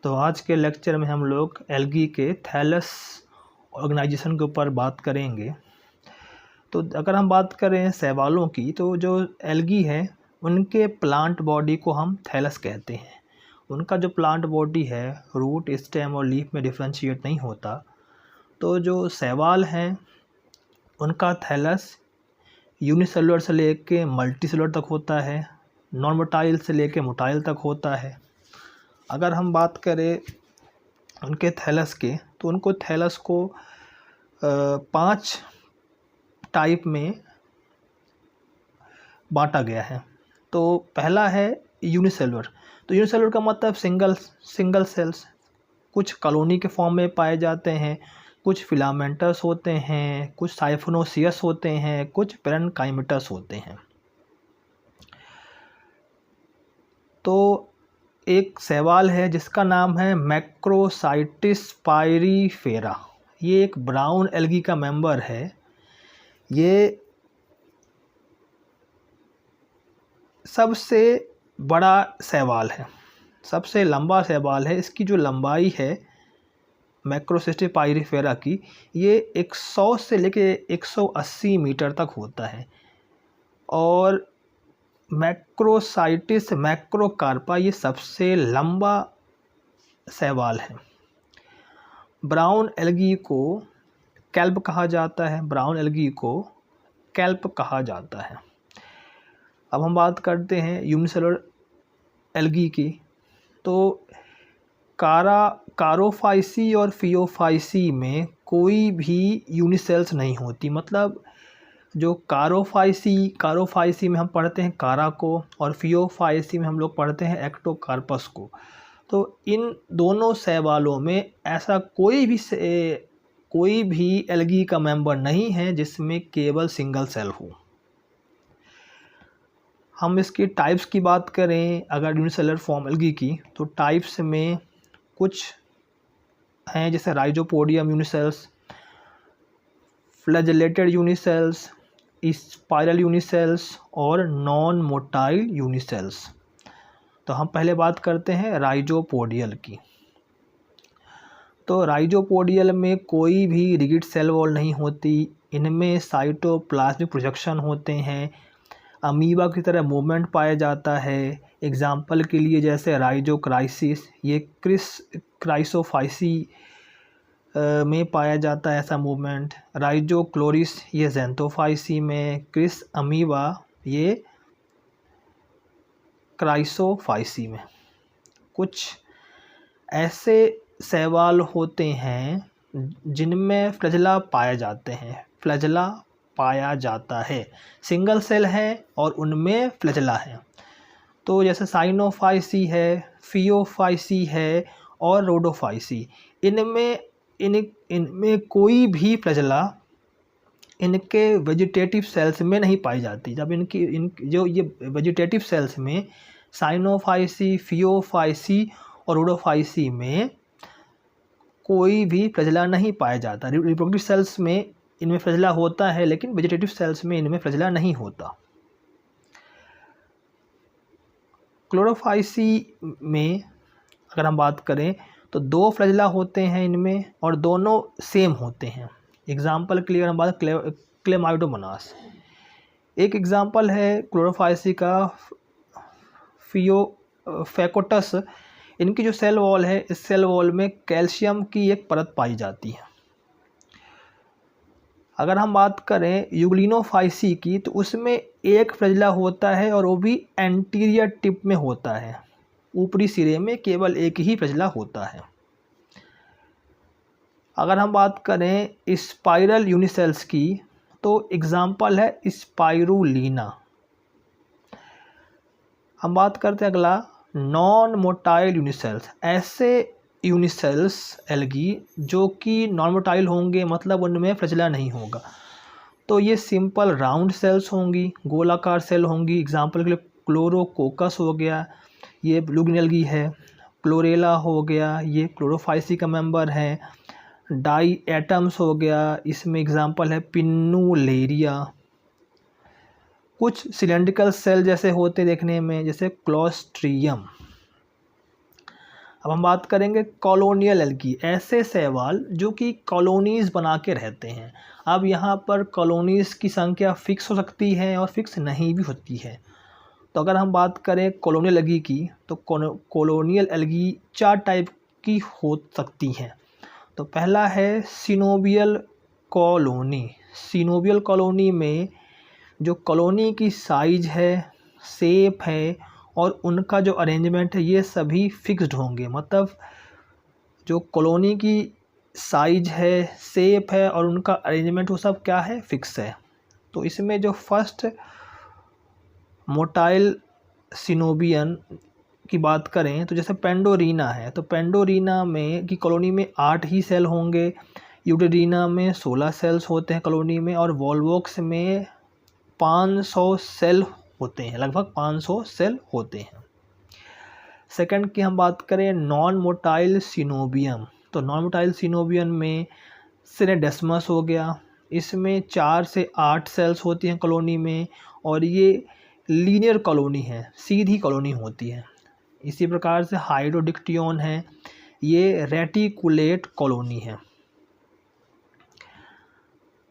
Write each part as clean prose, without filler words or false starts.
तो आज के लेक्चर में हम लोग एल्गी के थैलस ऑर्गेनाइजेशन के ऊपर बात करेंगे। तो अगर हम बात करें शैवालों की, तो जो एल्गी है उनके प्लांट बॉडी को हम थैलस कहते हैं। उनका जो प्लांट बॉडी है रूट, स्टेम और लीफ में डिफ्रेंशिएट नहीं होता। तो जो शैवाल हैं उनका थैलस यूनिसेलुलर से लेके मल्टीसेलुलर तक होता है, नॉन मोटाइल से लेके मोटाइल तक होता है। अगर हम बात करें उनके थैलस के, तो उनको थैलस को 5 टाइप में बांटा गया है। तो पहला है यूनिसेलुलर। तो यूनिसेलुलर का मतलब सिंगल सेल्स। कुछ कॉलोनी के फॉर्म में पाए जाते हैं, कुछ फिलामेंटस होते हैं, कुछ साइफोनोसियस होते हैं, कुछ पेरेन्काइमेटस होते हैं। तो एक शैवाल है जिसका नाम है मैक्रोसाइटिस पायरीफेरा। ये एक ब्राउन एल्गी का मेंबर है। ये सबसे बड़ा शैवाल है, सबसे लंबा शैवाल है। इसकी जो लंबाई है मैक्रोसाइटिस पायरीफेरा की, ये 100 से लेके 180 मीटर तक होता है। और मैक्रोसाइटिस मैक्रोकार्पा ये सबसे लंबा शैवाल है। ब्राउन एल्गी को कैल्प कहा जाता है, ब्राउन एल्गी को कैल्प कहा जाता है। अब हम बात करते हैं यूनिसेलुलर एल्गी की। तो कारोफाइसी और फियोफाइसी में कोई भी यूनिसेल्स नहीं होती। मतलब जो कारोफाइसी में हम पढ़ते हैं कारा को, और फियोफाइसी में हम लोग पढ़ते हैं एक्टोकार्पस को। तो इन दोनों शैवालों में ऐसा कोई भी एल्गी का मेंबर नहीं है जिसमें केवल सिंगल सेल हो। हम इसकी टाइप्स की बात करें अगर यूनिसेलुलर फॉर्म एल्गी की, तो टाइप्स में कुछ हैं जैसे राइजोपोडियम यूनिसेल्स, फ्लैजेलेटेड यूनिसेल्स, स्पाइरल यूनिसेल्स और नॉन मोटाइल यूनिसेल्स। तो हम पहले बात करते हैं राइजोपोडियल की। तो राइजोपोडियल में कोई भी रिजिड सेल वॉल नहीं होती। इनमें साइटोप्लाज्मिक प्रोजेक्शन होते हैं, अमीबा की तरह मूवमेंट पाया जाता है। एग्जाम्पल के लिए जैसे राइजोक्राइसिस, ये क्राइसोफाइसी में पाया जाता है ऐसा मूवमेंट। राइजोक्लोरिस ये ज़ैंथोफाइसी में, क्रिस अमीबा ये क्राइसोफाइसी में। कुछ ऐसे शैवाल होते हैं जिनमें फ्लैजेला पाए जाते हैं, फ्लैजेला पाया जाता है, सिंगल सेल है और उनमें फ्लैजेला है। तो जैसे साइनोफाइसी है, फियोफाइसी है और रोडोफाइसी। इनमें कोई भी फ्लैजेला इनके वेजिटेटिव सेल्स में नहीं पाई जाती। जब जो ये वेजिटेटिव सेल्स में साइनोफाइसी, फियोफाइसी और रोडोफाइसी में कोई भी फ्लैजेला नहीं पाया जाता। रिप्रोडक्टिव सेल्स में इनमें फ्लैजेला होता है, लेकिन वेजिटेटिव सेल्स में इनमें फ्लैजेला नहीं होता। क्लोरोफाइसी में अगर हम बात करें तो 2 फ्लैजेला होते हैं इनमें और दोनों सेम होते हैं। एग्जाम्पल के लिए अगर हम बात क्लेमाइडोमोनास, एक एग्जाम्पल है क्लोरोफाइसी का फेकोटस। इनकी जो सेल वॉल है, इस सेल वॉल में कैल्शियम की एक परत पाई जाती है। अगर हम बात करें यूग्लिनोफाइसी की, तो उसमें एक फ्लैजेला होता है और वो भी एंटीरियर टिप में होता है। ऊपरी सिरे में केवल एक ही फ्लैजेला होता है। अगर हम बात करें स्पाइरल यूनिसेल्स की, तो एग्जाम्पल है स्पाइरुलिना। हम बात करते हैं अगला नॉन मोटाइल यूनिसेल्स। ऐसे यूनिसेल्स एल्गी जो कि नॉन मोटाइल होंगे, मतलब उनमें फ्लैजेला नहीं होगा। तो ये सिंपल राउंड सेल्स होंगी, गोलाकार सेल होंगी। एग्जाम्पल के लिए क्लोरोकोकस हो गया, ये ब्लू ग्रीन एल्गी है। क्लोरेला हो गया, ये क्लोरोफाइसी का मेंबर है। डाई एटम्स हो गया, इसमें एग्जाम्पल है पिन्नुलेरिया। कुछ सिलेंड्रिकल सेल जैसे होते देखने में, जैसे क्लोस्ट्रियम। अब हम बात करेंगे कॉलोनियल एल्गी, ऐसे शैवाल जो कि कॉलोनीज़ बना के रहते हैं। अब यहाँ पर कॉलोनीज़ की संख्या फ़िक्स हो सकती है और फिक्स नहीं भी होती है। तो अगर हम बात करें कॉलोनियल एल्गी की, तो कॉलोनियल एल्गी 4 टाइप की हो सकती हैं। तो पहला है सिनोबियल कॉलोनी। सिनोबियल कॉलोनी में जो कॉलोनी की साइज है, शेप है और उनका जो अरेंजमेंट है, ये सभी फिक्स्ड होंगे। मतलब जो कॉलोनी की साइज है, शेप है और उनका अरेंजमेंट, वो सब क्या है, फिक्स है। तो इसमें जो फर्स्ट मोटाइल सिनोबियन की बात करें तो जैसे पेंडोरीना है, तो पेंडोरीना में की कॉलोनी में 8 ही सेल होंगे, यूटेरिना में 16 सेल्स होते हैं कॉलोनी में, और वॉल्वॉक्स में 500 सेल होते हैं, लगभग 500 सेल होते हैं। सेकंड की हम बात करें नॉन मोटाइल सिनोबियम, तो नॉन मोटाइल सिनोबियम में सिनेडेस्मस हो गया, इसमें 4 से 8 सेल्स होती हैं कॉलोनी में, और ये लीनियर कॉलोनी है, सीधी कॉलोनी होती है। इसी प्रकार से हाइड्रोडिक्टियन है, ये रेटिकुलेट कॉलोनी है।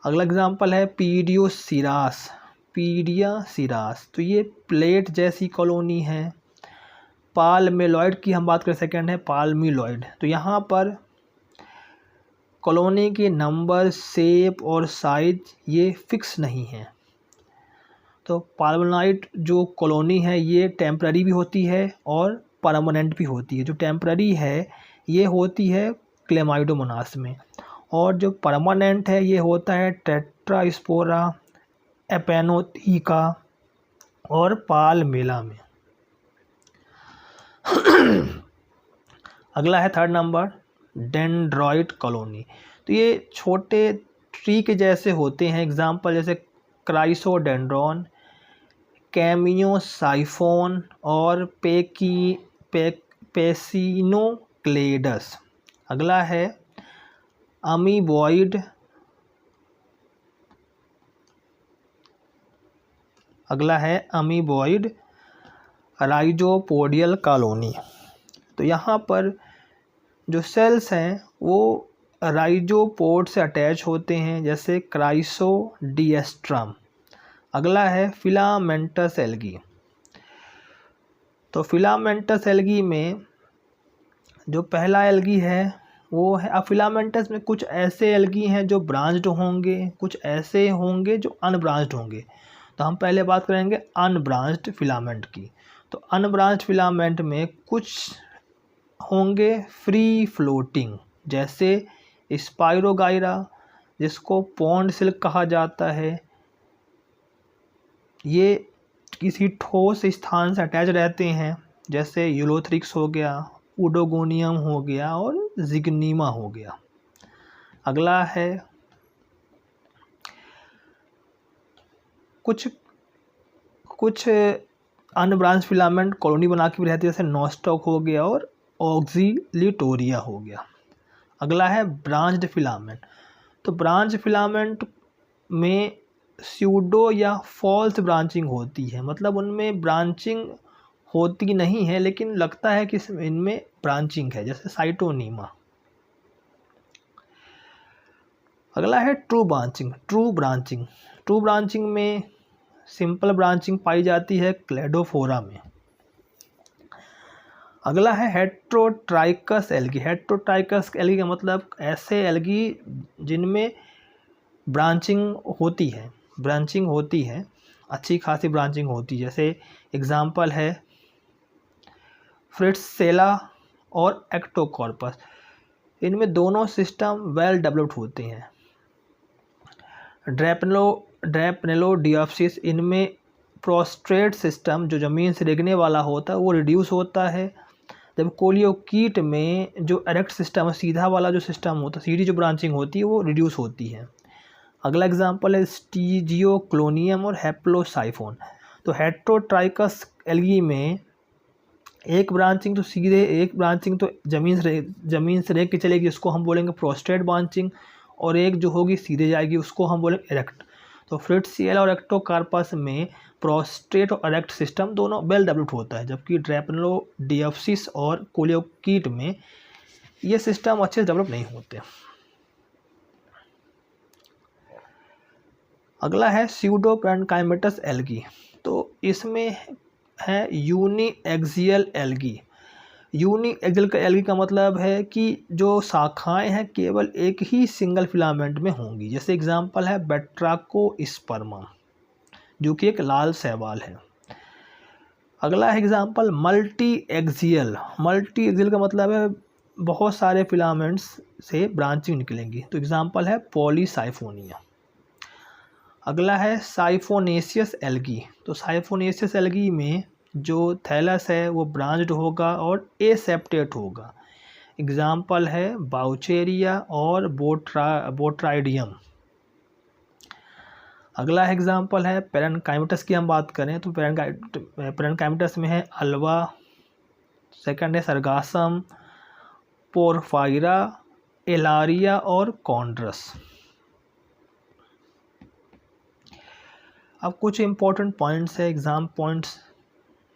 अगला एग्जांपल है पीडियोसिरास। पीडियासिरास, तो ये प्लेट जैसी कॉलोनी है। पालमेलॉइड की हम बात करें, सेकंड है पालमिलॉइड, तो यहाँ पर कॉलोनी के नंबर, शेप और साइज ये फिक्स नहीं है। तो पालमिलॉइड जो कॉलोनी है ये टेम्पररी भी होती है और परमानेंट भी होती है। जो टेम्पररी है ये होती है क्लेमाइडोमोनास में, और जो परमानेंट है ये होता है टेट्रास्पोरा, एपेनोथिका और पालमेला में। अगला है थर्ड नंबर डेंड्रॉइट कॉलोनी, तो ये छोटे ट्री के जैसे होते हैं। एग्जाम्पल जैसे क्राइसोडेंड्रॉन, कैमियोसाइफोन और पेसिनोक्लेडस। अगला है अमीबॉइड, राइजोपोडियल कॉलोनी। तो यहाँ पर जो सेल्स हैं वो राइजोपोड से अटैच होते हैं, जैसे क्राइसोडिएस्ट्रम। अगला है फिलामेंटस एल्गी। तो फिलामेंटस एल्गी में जो पहला एल्गी है वो है, अब फिलामेंटस में कुछ ऐसे एल्गी हैं जो ब्रांच्ड होंगे, कुछ ऐसे होंगे जो अनब्रांच्ड होंगे। तो हम पहले बात करेंगे अनब्रांच्ड फिलामेंट की। तो अनब्रांच्ड फिलामेंट में कुछ होंगे फ्री फ्लोटिंग, जैसे स्पाइरोगाइरा, जिसको पॉन्ड सिल्क कहा जाता है। ये किसी ठोस स्थान से अटैच रहते हैं, जैसे यूलोथ्रिक्स हो गया, उडोगोनियम हो गया और जिग्नीमा हो गया। अगला है कुछ अनब्रांच फिलामेंट कॉलोनी बना के भी रहती है, जैसे नॉस्टॉक हो गया और ऑक्सीलिटोरिया हो गया। अगला है ब्रांच्ड फिलामेंट। तो ब्रांच फिलामेंट में स्यूडो या फॉल्स ब्रांचिंग होती है, मतलब उनमें ब्रांचिंग होती नहीं है लेकिन लगता है कि इनमें ब्रांचिंग है, जैसे साइटोनीमा। अगला है ट्रू ब्रांचिंग। ट्रू ब्रांचिंग में सिंपल ब्रांचिंग पाई जाती है क्लेडोफोरा में। अगला है हेट्रोट्राइकस एल्गी। हेट्रोट्राइकस एल्गी का मतलब ऐसे एल्गी जिनमें ब्रांचिंग होती है, अच्छी खासी ब्रांचिंग होती है। जैसे एग्जांपल है फ्रिट्सेला और एक्टोकॉर्पस, इनमें दोनों सिस्टम वेल डेवलप्ड होते हैं। ड्रैपनेलोडियोप्सिस, इनमें प्रोस्ट्रेट सिस्टम जो ज़मीन से रेंगने वाला होता है वो रिड्यूस होता है, जब कोलियोकीट में जो एरेक्ट सिस्टम है, सीधा वाला जो सिस्टम होता है, सीधी जो ब्रांचिंग होती है वो रिड्यूस होती है। अगला एग्जांपल है स्टीजियोक्लोनियम और हैप्लोसाइफोन। तो हेट्रोट्राइकस एल्गी में एक ब्रांचिंग तो ज़मीन से रेंग के चलेगी, उसको हम बोलेंगे प्रोस्ट्रेट ब्रांचिंग, और एक जो होगी सीधे जाएगी उसको हम बोलेंगे एरेक्ट। तो फ्रिट्सेला और एक्टोकार्पस में प्रोस्टेट और एरेक्ट सिस्टम दोनों वेल डेवलप्ड होता है, जबकि ड्रैपनोडियोप्सिस और कोलियोकीट में ये सिस्टम अच्छे से डेवलप नहीं होते। अगला है स्यूडो पैरेन्काइमेटस एल्गी। तो इसमें है यूनिएक्सियल एल्गी। यूनिएक्सियल एल्गी का मतलब है कि जो शाखाएं हैं केवल एक ही सिंगल फिलामेंट में होंगी। जैसे एग्जांपल है बैट्राकोस्पर्मा, जो कि एक लाल शैवाल है। अगला है example multi axial. Multi axial का मतलब है बहुत सारे फिलामेंट्स से ब्रांचिंग निकलेंगी। तो एग्जांपल है पॉलीसाइफोनिया। अगला है साइफोनेसियस एल्गी। तो साइफोनेसियस एल्गी में जो थैलस है वो ब्रांच्ड होगा और एसेप्टेट होगा। एग्जाम्पल है बाउचेरिया और बोट्राइडियम। अगला एग्जाम्पल है पैरेन्काइमेटस की हम बात करें तो पैरेन्काइमेटस में है अल्वा, सेकंड है सरगासम, पोरफाइरा, एलारिया और कॉन्ड्रस। अब कुछ इम्पोर्टेंट पॉइंट्स है, एग्ज़ाम पॉइंट्स।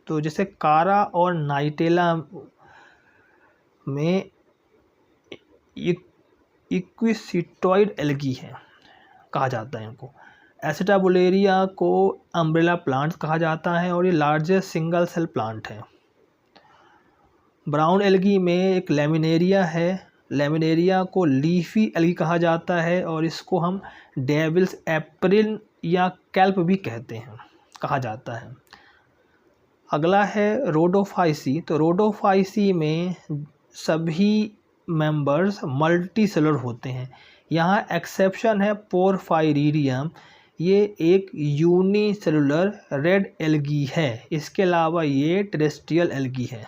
तो जैसे कारा और नाइटेला में इक्विसिटॉइड एल्गी है कहा जाता है इनको। एसिटाबुलेरिया को अम्ब्रेला प्लांट कहा जाता है और ये लार्जेस्ट सिंगल सेल प्लांट है। ब्राउन एल्गी में एक लेमिनेरिया है। लेमिनेरिया को लीफी एल्गी कहा जाता है और इसको हम डेविल्स एप्रिल या कैल्प भी कहा जाता है। अगला है रोडोफाइसी। तो रोडोफाइसी में सभी मेंबर्स मल्टी सेलुलर होते हैं। यहाँ एक्सेप्शन है पोरफाइरिडियम, ये एक यूनिसेलुलर रेड एल्गी है। इसके अलावा ये टेरेस्ट्रियल एल्गी है।